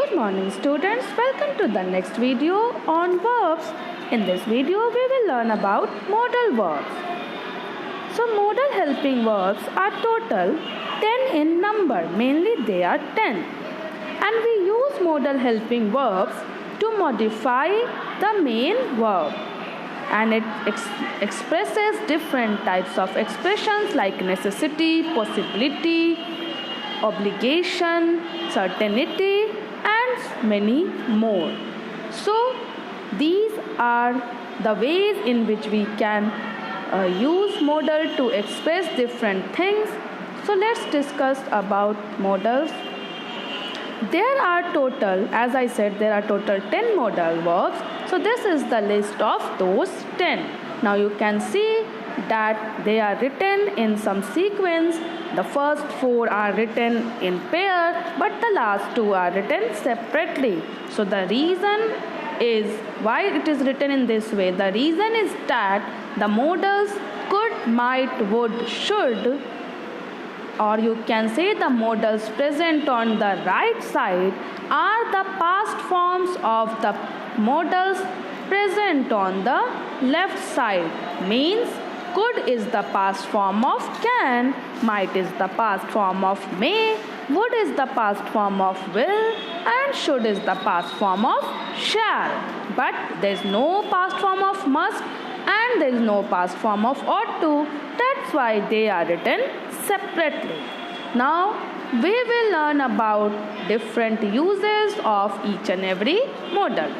Good morning students, welcome to the next video on verbs. In this video we will learn about modal verbs. So modal helping verbs are total 10 in number, mainly they are 10. And we use modal helping verbs to modify the main verb. And it expresses different types of expressions like necessity, possibility, obligation, certainty and many more. So these are the ways in which we can use modal to express different things. So let's discuss about modals. There are total, as I said, there are total 10 modal verbs. So this is the list of those 10. Now you can see that they are written in some sequence. The first 4 are written in pair, but the last 2 are written separately. So the reason is why it is written in this way. The reason is that the modals could, might, would, should, or you can say the modals present on the right side are the past forms of the modals present on the left side. Means could is the past form of can, might is the past form of may, would is the past form of will, and should is the past form of shall. But there is no past form of must and there is no past form of ought to. That's why they are written separately. Now we will learn about different uses of each and every modal.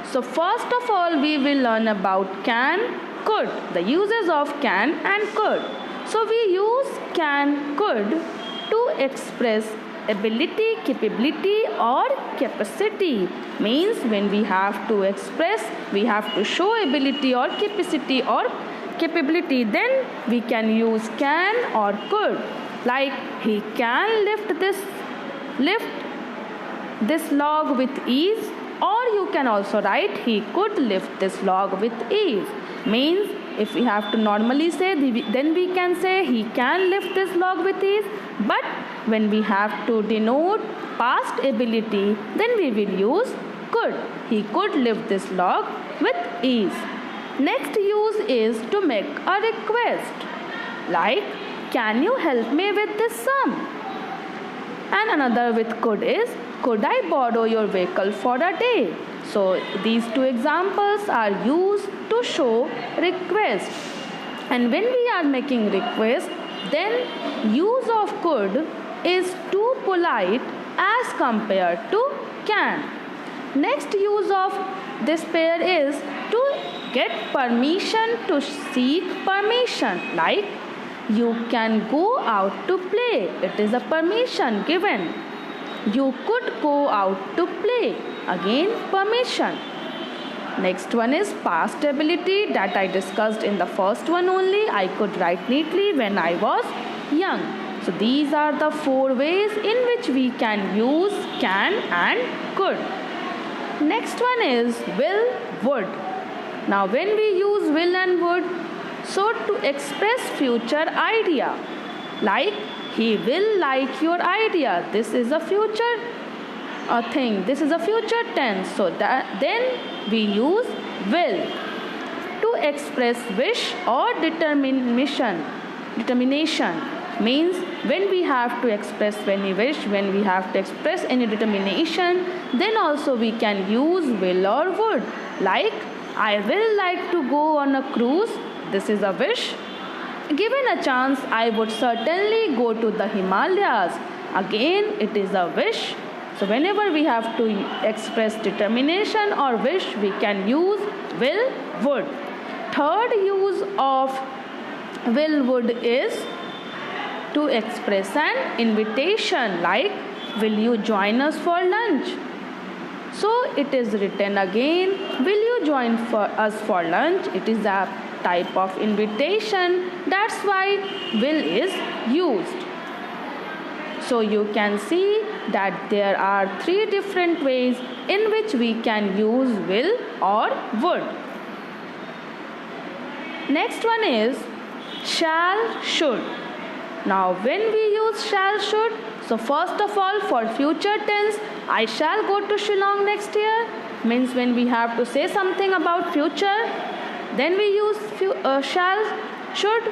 So first of all we will learn about can, could, the uses of can and could. So we use can, could to express ability, capability or capacity. Means when we have to express, we have to show ability or capacity or capability, then we can use can or could. Like he can lift this log with ease, or you can also write he could lift this log with ease. Means if we have to normally say, then we can say he can lift this log with ease. But when we have to denote past ability, then we will use could. He could lift this log with ease. Next use is to make a request. Like, can you help me with this sum? And another with could is, could I borrow your vehicle for a day? So these two examples are used to show request. And when we are making request, then use of could is too polite as compared to can. Next use of this pair is to get permission, to seek permission. Like, you can go out to play. It is a permission given. You could go out to play. Again, permission. Next one is past ability that I discussed in the first one only. I could write neatly when I was young. So these are the 4 ways in which we can use can and could. Next one is will, would. Now when we use will and would, so to express future idea. Like, he will like your idea. This is a future thing. This is a future tense. So that then we use will to express wish or determination. Means when we have to express any wish, when we have to express any determination, then also we can use will or would. Like, I will like to go on a cruise. This is a wish. Given a chance, I would certainly go to the Himalayas. Again, it is a wish. So whenever we have to express determination or wish, we can use will, would. Third use of will, would is to express an invitation. Like, will you join us for lunch? So it is written again, will you join us for lunch? It is a type of invitation. That's why will is used. So you can see that there are 3 different ways in which we can use will or would. Next one is shall, should. Now when we use shall, should, so first of all for future tense I shall go to Shillong next year means when we have to say something about future, then we use shall. Should.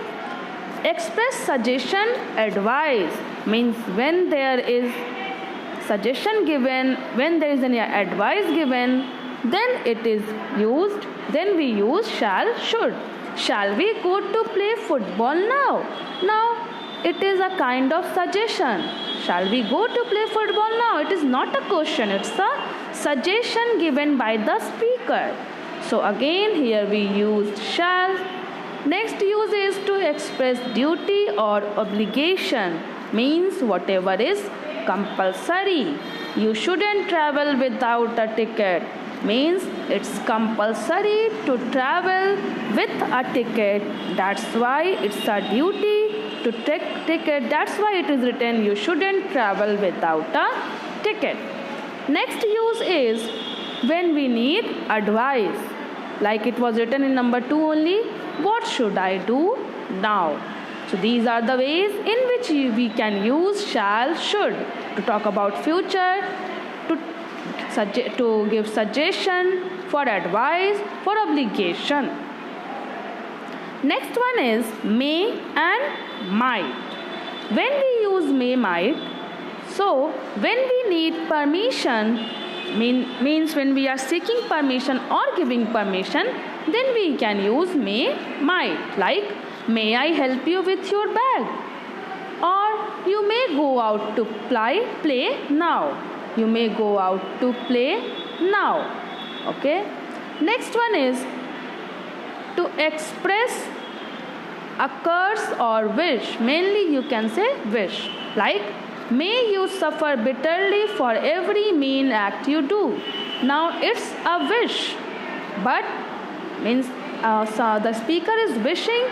Express suggestion, advice means when there is suggestion given, when there is any advice given, then it is used, then we use shall, should. Shall we go to play football now? Now it is a kind of suggestion. Shall we go to play football now? It is not a question, it's a suggestion given by the speaker. So again here we use shall. Next use is to express duty or obligation, means whatever is compulsory. You shouldn't travel without a ticket, means it's compulsory to travel with a ticket. That's why it's a duty to take ticket. That's why it is written you shouldn't travel without a ticket. Next use is when we need advice, like it was written in number 2 only. What should I do now? So these are the ways in which we can use shall, should to talk about future, to give suggestion, for advice, for obligation. Next one is may and might. When we use may, might, so when we need permission, means when we are seeking permission or giving permission, then we can use may, might, like may I help you with your bag, or you may go out to play now. You may go out to play now. Okay. Next one is to express a curse or wish. Mainly you can say wish, like may you suffer bitterly for every mean act you do. Now it's a wish, but means so the speaker is wishing,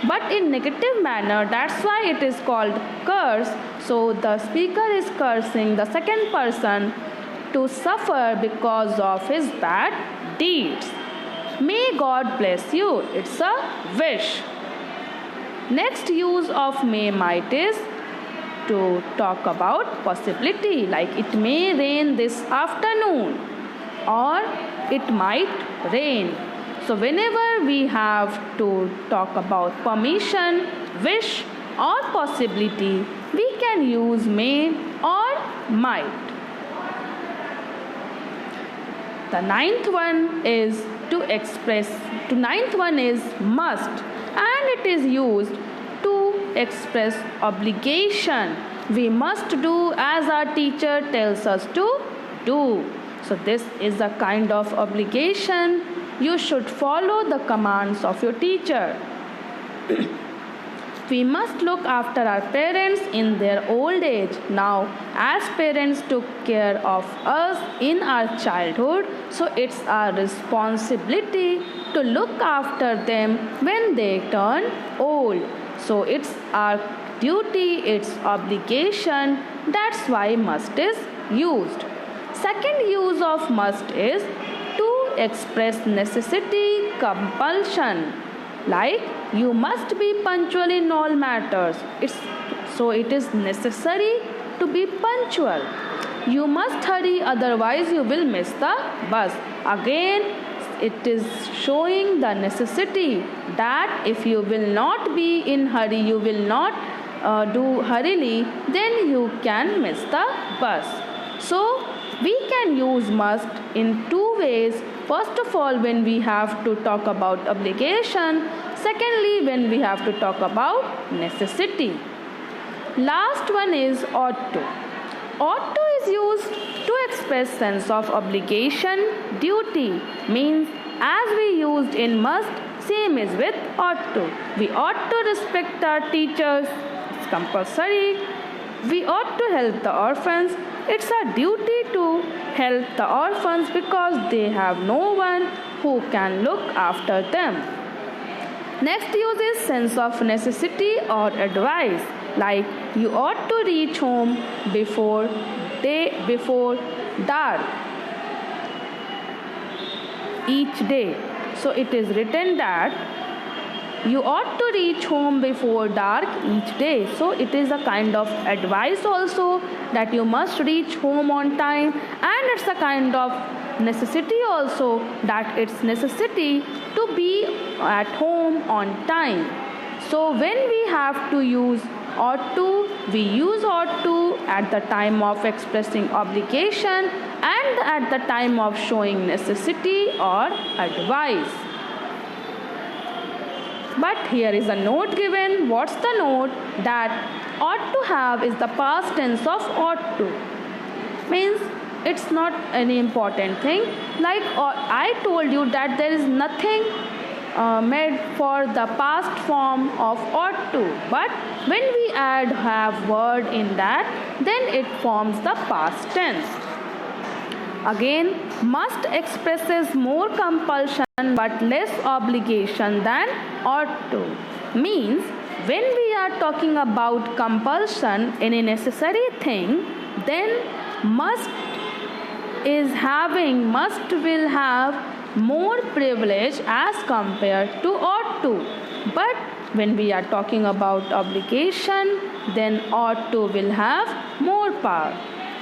but in negative manner. That's why it is called curse. So the speaker is cursing the second person to suffer because of his bad deeds. May God bless you. It's a wish. Next use of may, might is to talk about possibility, like it may rain this afternoon or it might rain. So whenever we have to talk about permission, wish or possibility, we can use may or might. The ninth one is ninth one is must, and it is used to express obligation. We must do as our teacher tells us to do. So this is a kind of obligation. You should follow the commands of your teacher. We must look after our parents in their old age. Now, as parents took care of us in our childhood, so it's our responsibility to look after them when they turn old. So it's our duty, it's obligation. That's why must is used. Second use of must is to express necessity, compulsion, like you must be punctual in all matters. It is necessary to be punctual. You must hurry, otherwise you will miss the bus. Again, it is showing the necessity that if you will not be in hurry, you will not do hurriedly, then you can miss the bus. So we can use must in two ways. First of all, when we have to talk about obligation. Secondly, when we have to talk about necessity. Last one is ought to. Ought to is used to express sense of obligation, duty. Means as we used in must, same is with ought to. We ought to respect our teachers. It's compulsory. We ought to help the orphans. It's our duty to help the orphans because they have no one who can look after them. Next use is sense of necessity or advice, like you ought to reach home before dark each day. So it is written that you ought to reach home before dark each day. So it is a kind of advice also that you must reach home on time, and it's a kind of necessity also that it's necessity to be at home on time. So when we have to use ought to, we use ought to at the time of expressing obligation and at the time of showing necessity or advice. But here is a note given. What's the note? That ought to have is the past tense of ought to. Means it's not any important thing. Like I told you that there is nothing made for the past form of ought to. But when we add have word in that, then it forms the past tense. Again, must expresses more compulsion but less obligation than ought to. Means when we are talking about compulsion in a necessary thing, then must will have more privilege as compared to ought to. But when we are talking about obligation, then ought to will have more power.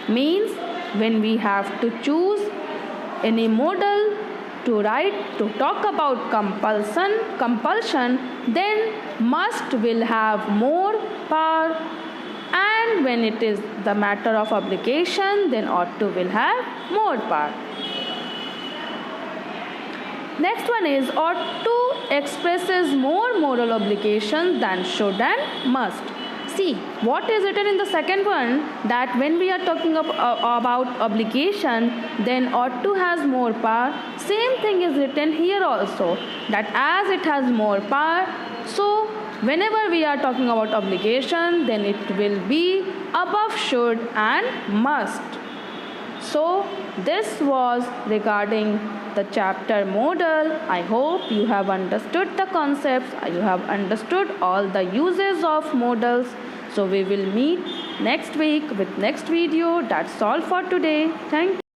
Means when we have to choose any modal to talk about compulsion, then must will have more power, and when it is the matter of obligation, then ought to will have more power. Next one is ought to expresses more moral obligations than should and must. See, what is written in the second one, that when we are talking about obligation, then ought to has more power. Same thing is written here also, that as it has more power, so whenever we are talking about obligation, then it will be above should and must. So this was regarding the chapter modal. I hope you have understood the concepts, you have understood all the uses of modals. So we will meet next week with next video. That's all for today. Thank you.